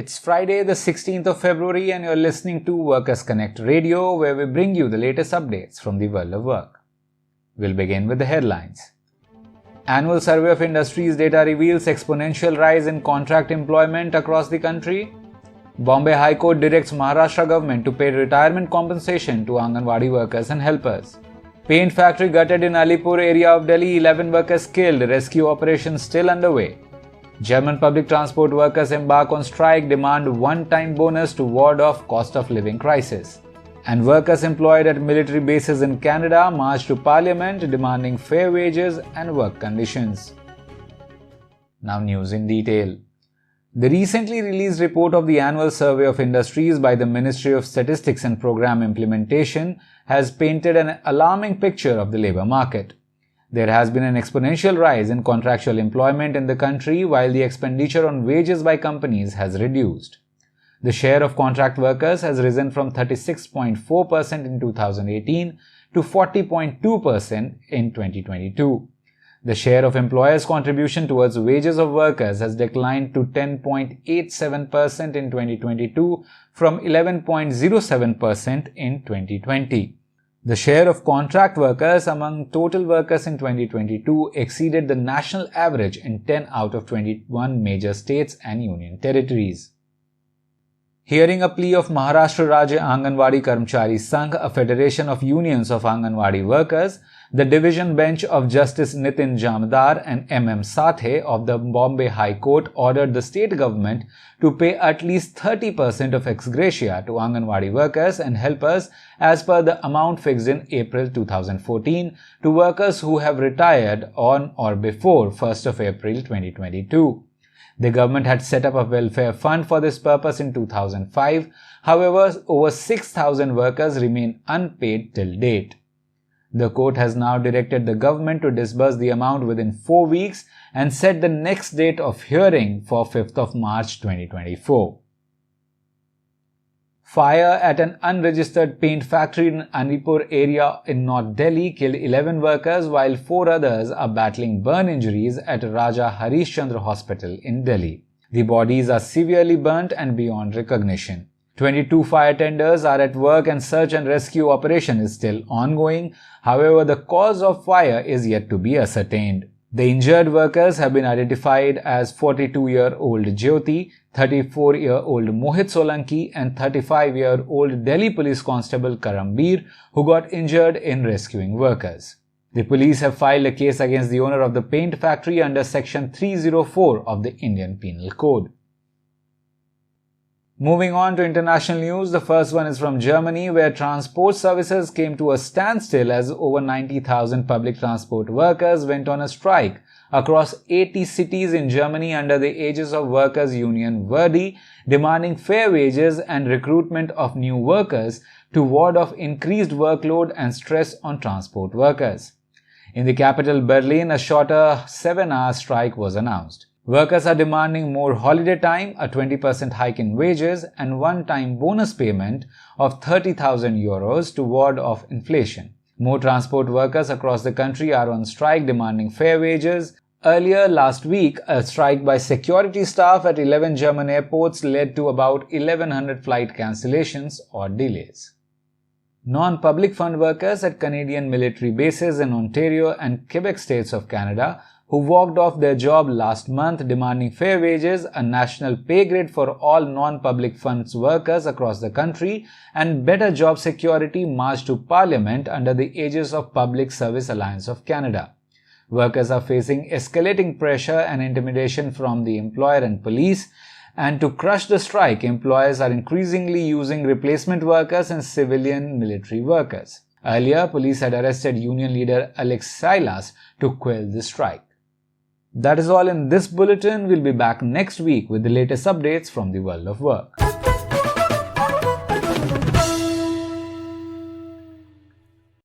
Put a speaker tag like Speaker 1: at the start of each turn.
Speaker 1: It's Friday, the 16th of February, and you're listening to Workers Connect Radio, where we bring you the latest updates from the world of work. We'll begin with the headlines. Annual Survey of Industries data reveals exponential rise in contract employment across the country. Bombay High Court directs Maharashtra government to pay retirement compensation to Anganwadi workers and helpers. Paint factory gutted in inAlipur area of Delhi, 11 workers killed, rescue operation still underway. German public transport workers embark on strike, demand one-time bonus to ward off cost of living crisis. And workers employed at military bases in Canada march to Parliament demanding fair wages and work conditions. Now news in detail. The recently released report of the Annual Survey of Industries by the Ministry of Statistics and Program Implementation has painted an alarming picture of the labour market. There has been an exponential rise in contractual employment in the country while the expenditure on wages by companies has reduced. The share of contract workers has risen from 36.4% in 2018 to 40.2% in 2022. The share of employers' contribution towards wages of workers has declined to 10.87% in 2022 from 11.07% in 2020. The share of contract workers among total workers in 2022 exceeded the national average in 10 out of 21 major states and union territories. Hearing a plea of Maharashtra Rajya Anganwadi Karmchari Sangh, a federation of unions of Anganwadi workers, the division bench of Justice Nitin Jamdar and M.M. Sathe of the Bombay High Court ordered the state government to pay at least 30% of ex gratia to Anganwadi workers and helpers as per the amount fixed in April 2014 to workers who have retired on or before 1st of April 2022. The government had set up a welfare fund for this purpose in 2005. However, over 6,000 workers remain unpaid till date. The court has now directed the government to disburse the amount within 4 weeks and set the next date of hearing for 5th of March 2024. Fire at an unregistered paint factory in inAlipur area in North Delhi killed 11 workers while 4 others are battling burn injuries at Raja Harishchandra Hospital in Delhi. The bodies are severely burnt and beyond recognition. 22 fire tenders are at work and search and rescue operation is still ongoing. However, the cause of fire is yet to be ascertained. The injured workers have been identified as 42-year-old Jyoti, 34-year-old Mohit Solanki and 35-year-old Delhi Police Constable Karambir, who got injured in rescuing workers. The police have filed a case against the owner of the paint factory under Section 304 of the Indian Penal Code. Moving on to international news, the first one is from Germany, where transport services came to a standstill as over 90,000 public transport workers went on a strike across 80 cities in Germany under the aegis of workers' union Verdi, demanding fair wages and recruitment of new workers to ward off increased workload and stress on transport workers. In the capital Berlin, a shorter 7-hour strike was announced. Workers are demanding more holiday time, a 20% hike in wages, and one-time bonus payment of 30,000 euros to ward off inflation. More transport workers across the country are on strike demanding fair wages. Earlier last week, a strike by security staff at 11 German airports led to about 1,100 flight cancellations or delays. Non-public fund workers at Canadian military bases in Ontario and Quebec states of Canada who walked off their job last month demanding fair wages, a national pay grade for all non-public funds workers across the country, and better job security marched to Parliament under the aegis of Public Service Alliance of Canada. Workers are facing escalating pressure and intimidation from the employer and police, and to crush the strike, employers are increasingly using replacement workers and civilian military workers. Earlier, police had arrested union leader Alex Silas to quell the strike. That is all in this bulletin. We'll be back next week with the latest updates from the world of work.